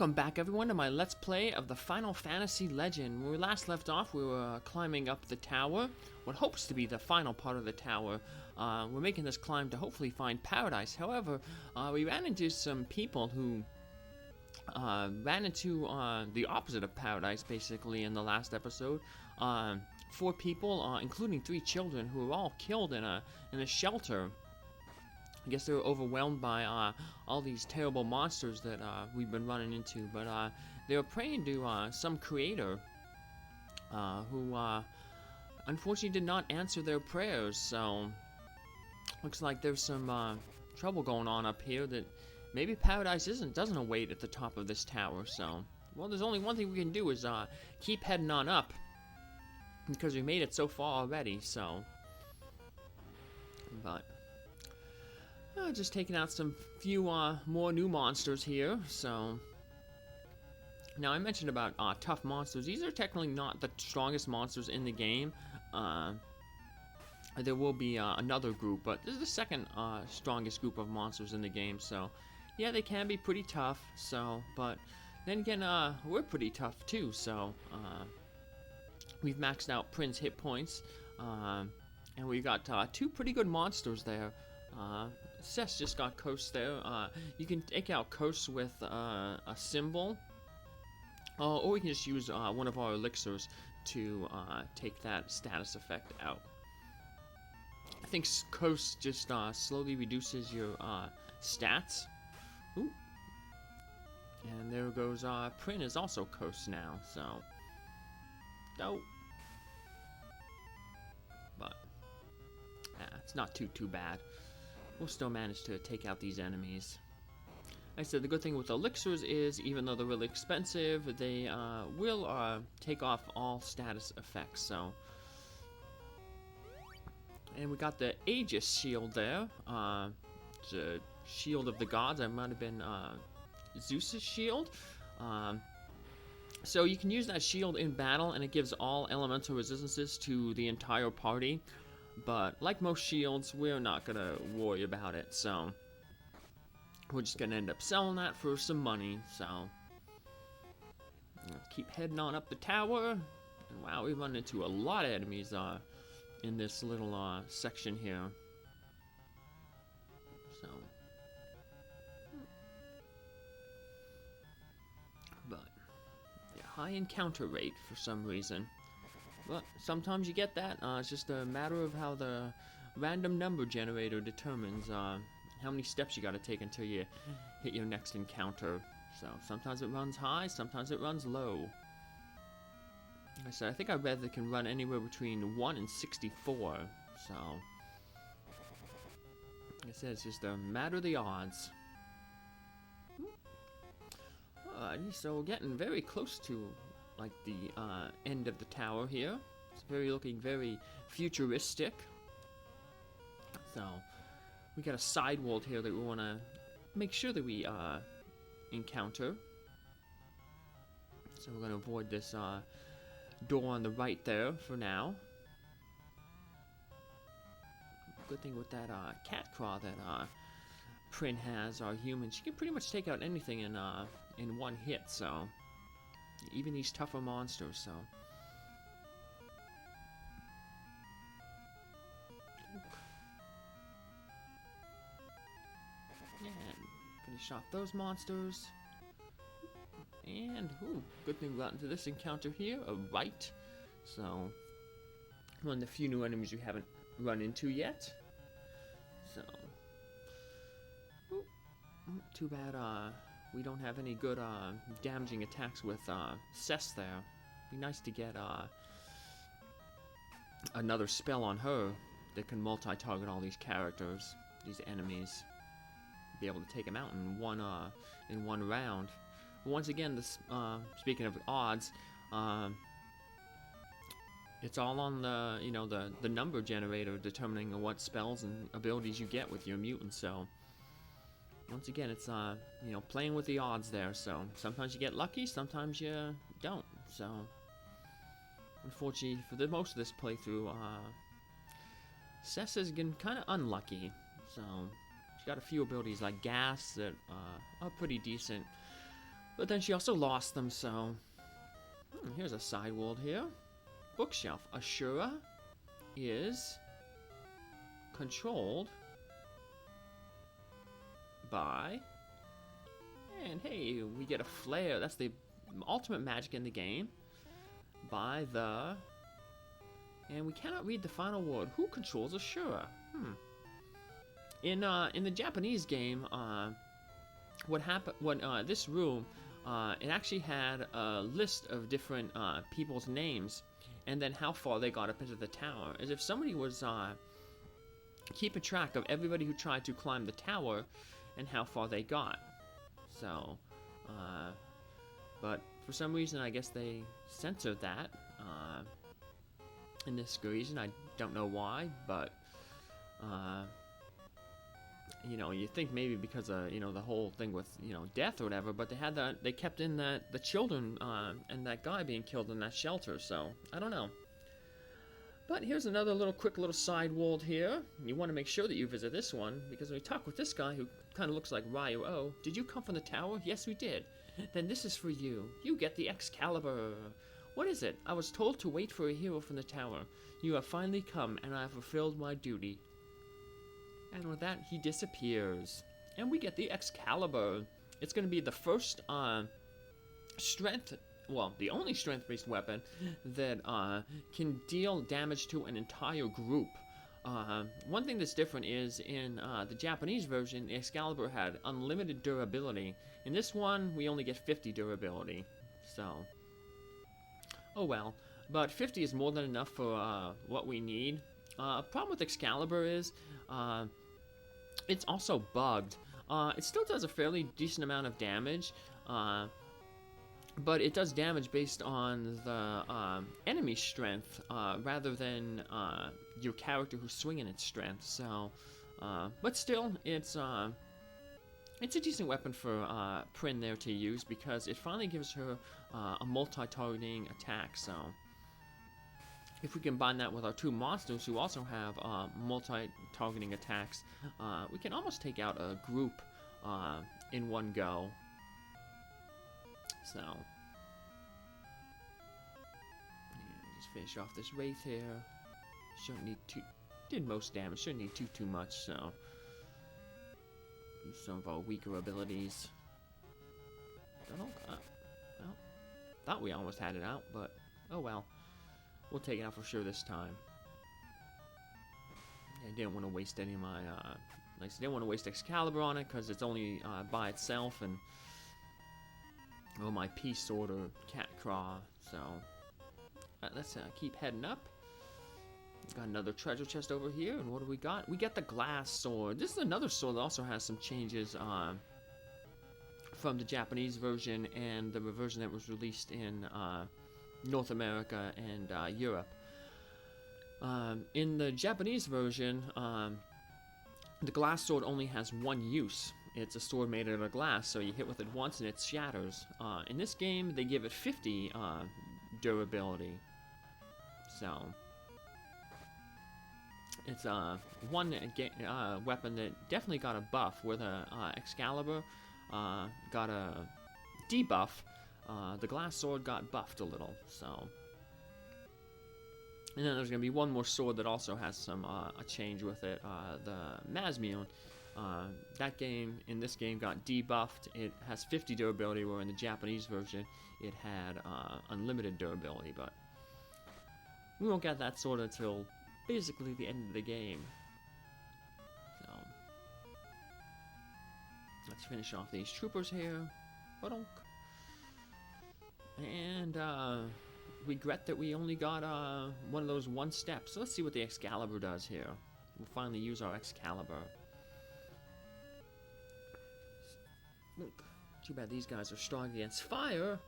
Welcome back everyone to my Let's Play of the Final Fantasy Legend. When we last left off, we were climbing up the tower, what hopes to be the final part of the tower. We're making this climb to hopefully find paradise. However, we ran into some people who ran into the opposite of paradise, basically, in the last episode. 4 people, including 3 children, who were all killed in a shelter. I guess they were overwhelmed by all these terrible monsters that we've been running into, but they were praying to some creator who unfortunately did not answer their prayers. So looks like there's some trouble going on up here, that maybe paradise doesn't await at the top of this tower. So, well, there's only one thing we can do, is keep heading on up, because we made it so far already. So, but just taking out some few more new monsters here. So now, I mentioned about tough monsters. These are technically not the strongest monsters in the game. There will be another group, but this is the second strongest group of monsters in the game. So yeah, they can be pretty tough. So, but then again, we're pretty tough too. So we've maxed out Prin's hit points, and we got 2 pretty good monsters there. Cess just got Coast there. You can take out Coast with a symbol, or we can just use one of our elixirs to take that status effect out. I think Coast just slowly reduces your stats. Ooh. And there goes Prin is also Coast now, so dope. But it's not too bad. We'll still manage to take out these enemies. Like I said, the good thing with elixirs is, even though they're really expensive, they will take off all status effects. So, and we got the Aegis shield there. It's a shield of the gods. That might have been Zeus's shield. So you can use that shield in battle, and it gives all elemental resistances to the entire party. But like most shields, we're not gonna worry about it, so we're just gonna end up selling that for some money. So let's keep heading on up the tower. And wow, we run into a lot of enemies in this little section here. So, but yeah, high encounter rate for some reason. But sometimes you get that. It's just a matter of how the random number generator determines how many steps you got to take until you hit your next encounter. So sometimes it runs high, sometimes it runs low. Like I said, I think I read that it can run anywhere between 1 and 64. So, like I said, it's just a matter of the odds. Alrighty, so we're getting very close to like the end of the tower here. It's looking very futuristic. So we got a side world here that we want to make sure that we encounter. So we're going to avoid this door on the right there for now. Good thing with that cat claw that Prin has, our human, she can pretty much take out anything in one hit. So even these tougher monsters. So and finish off those monsters. And ooh, good thing we got into this encounter here, a right. So one of the few new enemies we haven't run into yet. So ooh, too bad we don't have any good damaging attacks with Cess there. Be nice to get another spell on her that can multi-target all these characters, these enemies. Be able to take them out in one round. But once again, this speaking of odds, it's all on the number generator determining what spells and abilities you get with your mutant. So once again, it's playing with the odds there. So sometimes you get lucky, sometimes you don't. So unfortunately, for the most of this playthrough, Cess has been kind of unlucky. So she got a few abilities like gas that are pretty decent, But then she also lost them, so... here's a side world here. Bookshelf. Ashura is controlled by... And hey, we get a flare. That's the ultimate magic in the game. By the... And we cannot read the final word. Who controls Ashura? In the Japanese game, what happened when this room, it actually had a list of different people's names, and then how far they got up into the tower. As if somebody was keeping track of everybody who tried to climb the tower, and how far they got. So, but for some reason, I guess they censored that in this reason. I don't know why, but. You know, you think maybe because of, you know, the whole thing with, you know, death or whatever, but they kept in that, the children, and that guy being killed in that shelter, so, I don't know. But here's another quick little side world here. You want to make sure that you visit this one, because when we talk with this guy who kind of looks like Ryu, oh, did you come from the tower? Yes, we did. Then this is for you. You get the Excalibur. What is it? I was told to wait for a hero from the tower. You have finally come, and I have fulfilled my duty. And with that, he disappears. And we get the Excalibur. It's going to be the first strength, well, the only strength-based weapon that can deal damage to an entire group. One thing that's different is in the Japanese version, the Excalibur had unlimited durability. In this one, we only get 50 durability. So, oh well. But 50 is more than enough for what we need. Problem with Excalibur is, it's also bugged. It still does a fairly decent amount of damage, but it does damage based on the enemy strength rather than your character who's swinging its strength. So, but still, it's a decent weapon for Prin there to use because it finally gives her a multi-targeting attack. So. If we combine that with our two monsters who also have multi-targeting attacks, we can almost take out a group in one go. So, yeah, just finish off this Wraith here. Shouldn't need did most damage, shouldn't need too much, so. Use some of our weaker abilities. Well, thought we almost had it out, but oh well. We'll take it out for sure this time. I didn't want to waste any of my, like I said, didn't want to waste Excalibur on it because it's only by itself, and oh, my Peace Sword or Cat Craw. So let's keep heading up. Got another treasure chest over here, and what do we got? We get the Glass Sword. This is another sword that also has some changes from the Japanese version and the version that was released in North America and Europe. In the Japanese version, the glass sword only has one use. It's a sword made out of glass, so you hit with it once and it shatters. In this game, they give it 50 durability. So, it's one weapon that definitely got a buff, where the Excalibur got a debuff. The glass sword got buffed a little, so. And then there's going to be one more sword that also has some a change with it. The Masmion, in this game got debuffed. It has 50 durability, where in the Japanese version it had unlimited durability. But we won't get that sword until basically the end of the game. So let's finish off these troopers here. Ba-donk. And regret that we only got one of those one steps. So let's see what the Excalibur does here. We'll finally use our Excalibur. Too bad these guys are strong against fire.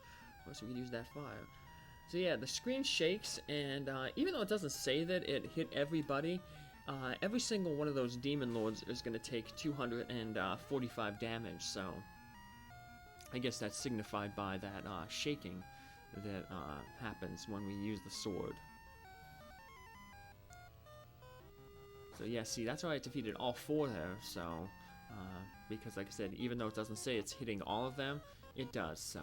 So we can use that fire. So yeah, the screen shakes, and even though it doesn't say that it hit everybody, every single one of those Demon Lords is going to take 245 damage. So I guess that's signified by that shaking that happens when we use the sword. So yeah, see, that's why I defeated all four there. So because like I said, even though it doesn't say it's hitting all of them, It does, so.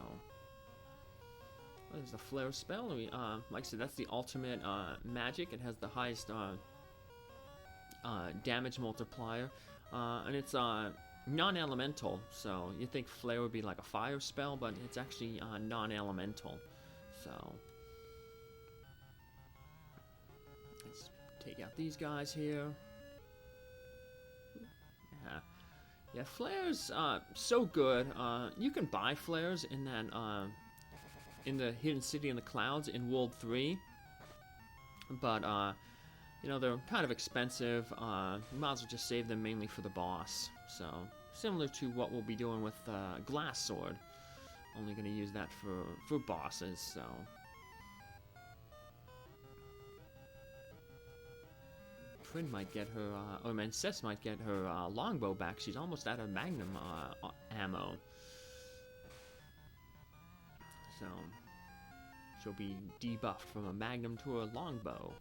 There's the flare spell. Like I said, that's the ultimate magic. It has the highest damage multiplier. And it's non-elemental, so you think flare would be like a fire spell, but it's actually non-elemental. So let's take out these guys here. Yeah, flares so good. You can buy flares in that in the Hidden City in the Clouds in World 3, but you know, they're kind of expensive. You might as well just save them mainly for the boss. So similar to what we'll be doing with Glass Sword. Only going to use that for bosses. So Prin might get her, or Cess might get her longbow back. She's almost out of magnum ammo. So she'll be debuffed from a magnum to a longbow.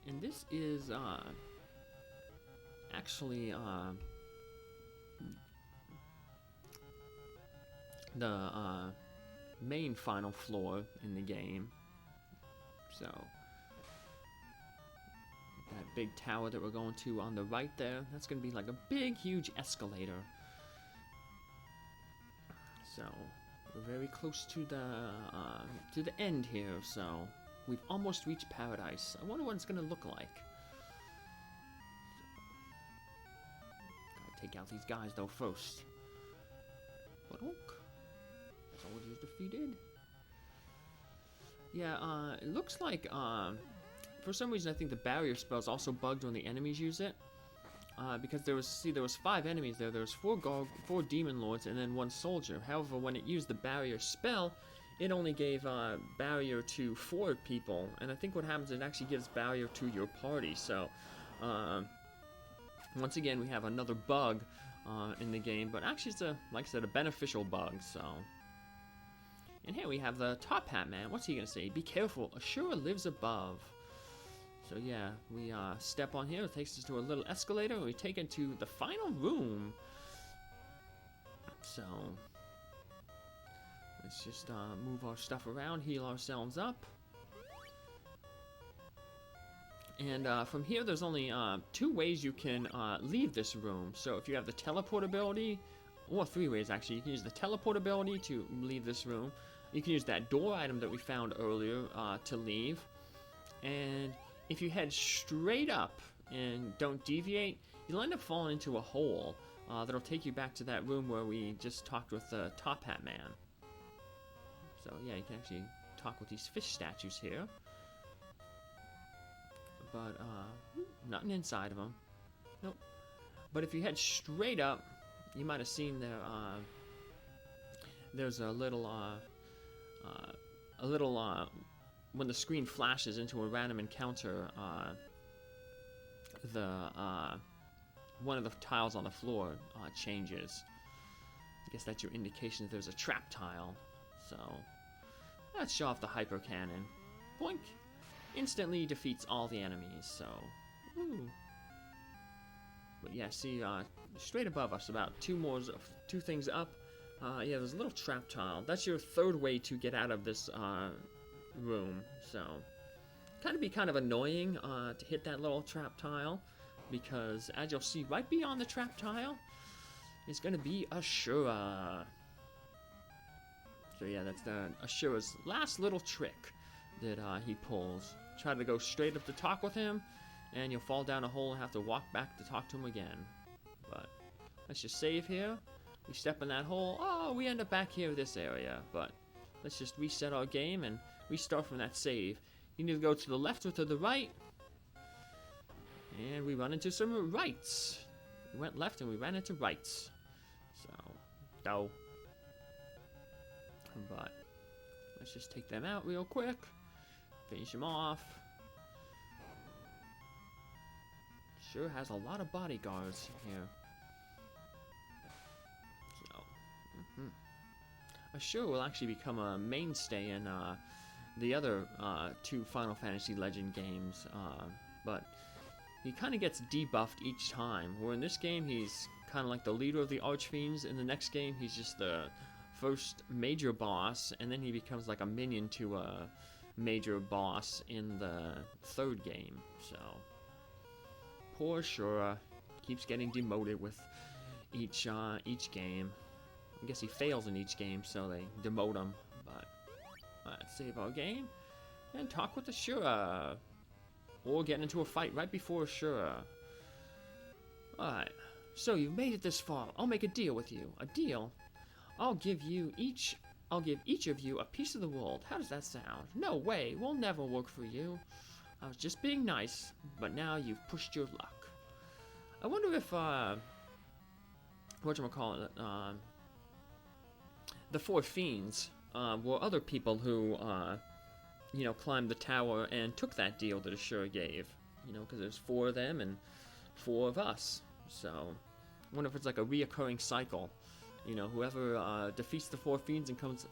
And this is actually the main final floor in the game. So that big tower that we're going to on the right there, that's going to be like a big, huge escalator. So we're very close to the end here. So we've almost reached paradise. I wonder what it's going to look like. Gotta take out these guys though first. But soldiers defeated. Yeah, it looks like for some reason I think the barrier spell is also bugged when the enemies use it. Because there was 5 enemies there. There was 4 demon lords and then 1 soldier. However, when it used the barrier spell, it only gave barrier to 4 people, and I think what happens is it actually gives barrier to your party. So once again, we have another bug in the game, but actually it's like I said, a beneficial bug. So, and here we have the top hat man. What's he gonna say? Be careful, Ashura lives above. So yeah, we step on here. It takes us to a little escalator, and we take it to the final room. So let's just move our stuff around, heal ourselves up. And from here, there's only 2 ways you can leave this room. So if you have the teleport ability, or 3 ways actually. You can use the teleport ability to leave this room. You can use that door item that we found earlier to leave. And if you head straight up and don't deviate, you'll end up falling into a hole that'll take you back to that room where we just talked with the Top Hat Man. So yeah, you can actually talk with these fish statues here. But nothing inside of them. Nope. But if you head straight up, you might have seen there. There's a little when the screen flashes into a random encounter, one of the tiles on the floor changes. I guess that's your indication that there's a trap tile. So let's show off the hyper cannon. Boink! Instantly defeats all the enemies. So, ooh. But yeah, see, straight above us, about 2 things up. Yeah, there's a little trap tile. That's your 3rd way to get out of this room. So, kind of annoying to hit that little trap tile, because as you'll see right beyond the trap tile is going to be Ashura. So yeah, that's Ashura's last little trick that he pulls. Try to go straight up to talk with him, and you'll fall down a hole and have to walk back to talk to him again. But let's just save here. We step in that hole. Oh, we end up back here in this area. But let's just reset our game and restart from that save. You need to go to the left or to the right. And we run into some rights. We went left and we ran into rights. So, no. But let's just take them out real quick. Finish them off. Sure has a lot of bodyguards here. So, Ashura will actually become a mainstay in the other 2 Final Fantasy Legend games. But he kind of gets debuffed each time. Where in this game, he's kind of like the leader of the archfiends. In the next game, he's just the first major boss, and then he becomes like a minion to a major boss in the third game. So poor Ashura keeps getting demoted with each game. I guess he fails in each game, so they demote him. But let's save our game and talk with Ashura, or get into a fight right before Ashura. Alright, so you've made it this far. I'll make a deal with you. A deal? I'll give each of you a piece of the world. How does that sound? No way, we'll never work for you. I was just being nice, but now you've pushed your luck. I wonder if, whatchamacallit, the four fiends, were other people who, you know, climbed the tower and took that deal that Ashura gave. You know, because there's 4 of them and 4 of us. So, I wonder if it's like a reoccurring cycle. You know, whoever defeats the 4 fiends and comes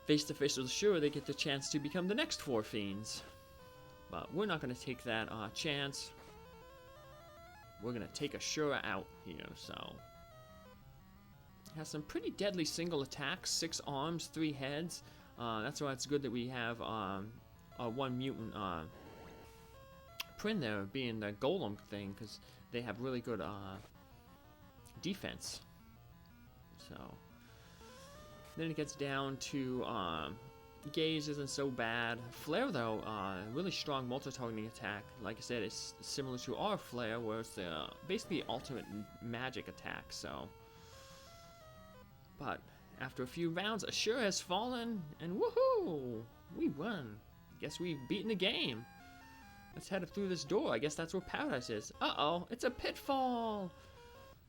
face to face with Ashura, they get the chance to become the next 4 fiends. But we're not going to take that chance. We're going to take Ashura out here, so. Has some pretty deadly single attacks, 6 arms, 3 heads. That's why it's good that we have our one mutant Prin there being the golem thing, because they have really good defense. So then it gets down to Gaze isn't so bad. Flare though, really strong multi-targeting attack. Like I said, it's similar to our Flare, where it's basically ultimate magic attack. So, but after a few rounds, Ashura has fallen, and woohoo! We won. Guess we've beaten the game. Let's head through this door. I guess that's where paradise is. Uh-oh, it's a pitfall!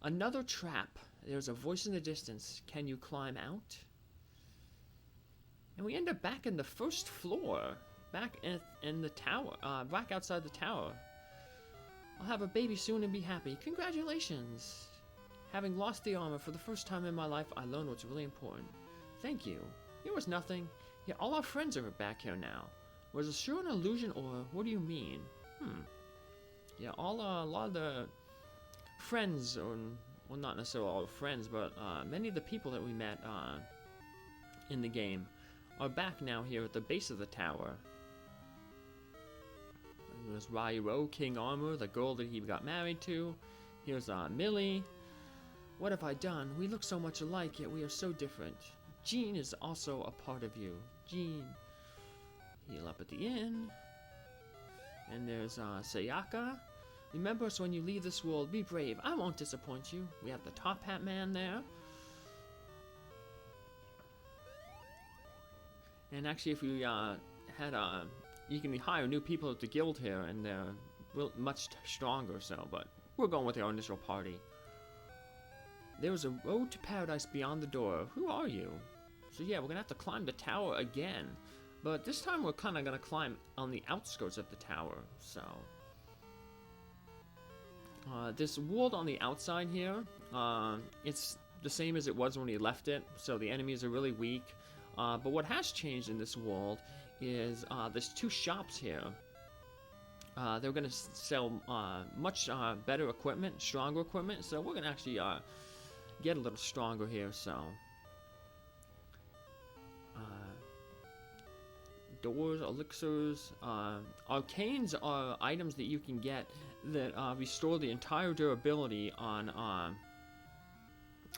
Another trap. There's a voice in the distance. Can you climb out? And we end up back in the first floor. Back in the tower. Back outside the tower. I'll have a baby soon and be happy. Congratulations! Having lost the armor for the first time in my life, I learned what's really important. Thank you. It was nothing. Yet all our friends are back here now. Was Ashura an illusion, or what do you mean? Yeah, a lot of the friends, or well, not necessarily all the friends, but many of the people that we met in the game are back now here at the base of the tower. There's Rairo, King Armor, the girl that he got married to. Here's Millie. What have I done? We look so much alike, yet we are so different. Jean is also a part of you. Jean. Heal up at the inn. And there's Sayaka. Remember us when you leave this world. Be brave. I won't disappoint you. We have the Top Hat Man there. And actually, if we had you can hire new people at the guild here, and they're much stronger. So, but we're going with our initial party. There's a road to paradise beyond the door. Who are you? So yeah, we're gonna have to climb the tower again, but this time we're kind of gonna climb on the outskirts of the tower. So this world on the outside here, it's the same as it was when we left it. So the enemies are really weak. But what has changed in this world is there's 2 shops here. They're going to sell much better equipment, stronger equipment. So we're going to actually get a little stronger here. So doors, elixirs, arcanes are items that you can get that restore the entire durability on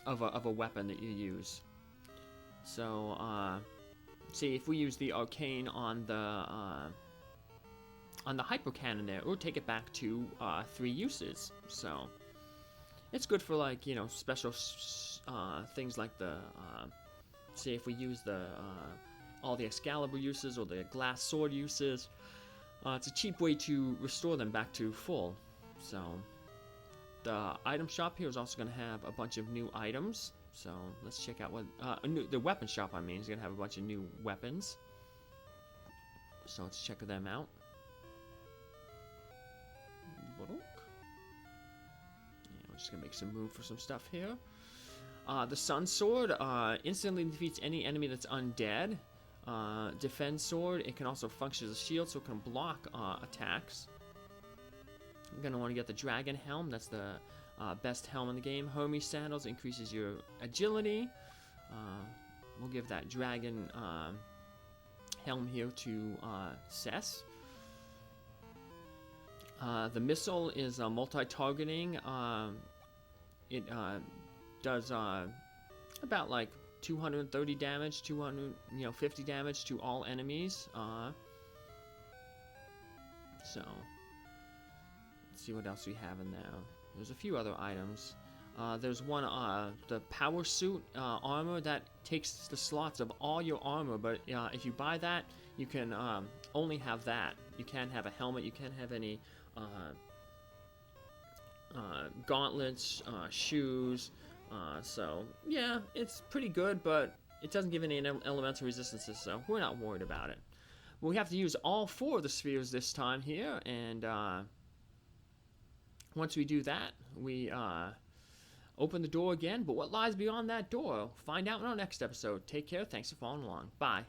of a weapon that you use. So, see, if we use the arcane on the hyper cannon there, it'll take it back to 3 uses. So, it's good for, like, you know, special things like the, say if we use the all the Excalibur uses or the glass sword uses, it's a cheap way to restore them back to full. So, the item shop here is also going to have a bunch of new items. So let's check out what the weapon shop. I mean, is gonna have a bunch of new weapons. So let's check them out. Yeah, we're just gonna make some room for some stuff here. The Sun Sword instantly defeats any enemy that's undead. Defense Sword. It can also function as a shield, so it can block attacks. I'm going to want to get the dragon helm. That's the best helm in the game. Hermes sandals increases your agility. We'll give that dragon helm here to cess. The missile is multi-targeting. It does about like 230 damage, 250 damage to all enemies. So let's see what else we have in there. There's a few other items. There's one, the power suit armor that takes the slots of all your armor, but if you buy that, you can only have that. You can't have a helmet, you can't have any gauntlets, shoes. So yeah, it's pretty good, but it doesn't give any elemental resistances, so we're not worried about it. We have to use all 4 of the spheres this time here, and once we do that, we open the door again. But what lies beyond that door? Find out in our next episode. Take care. Thanks for following along. Bye.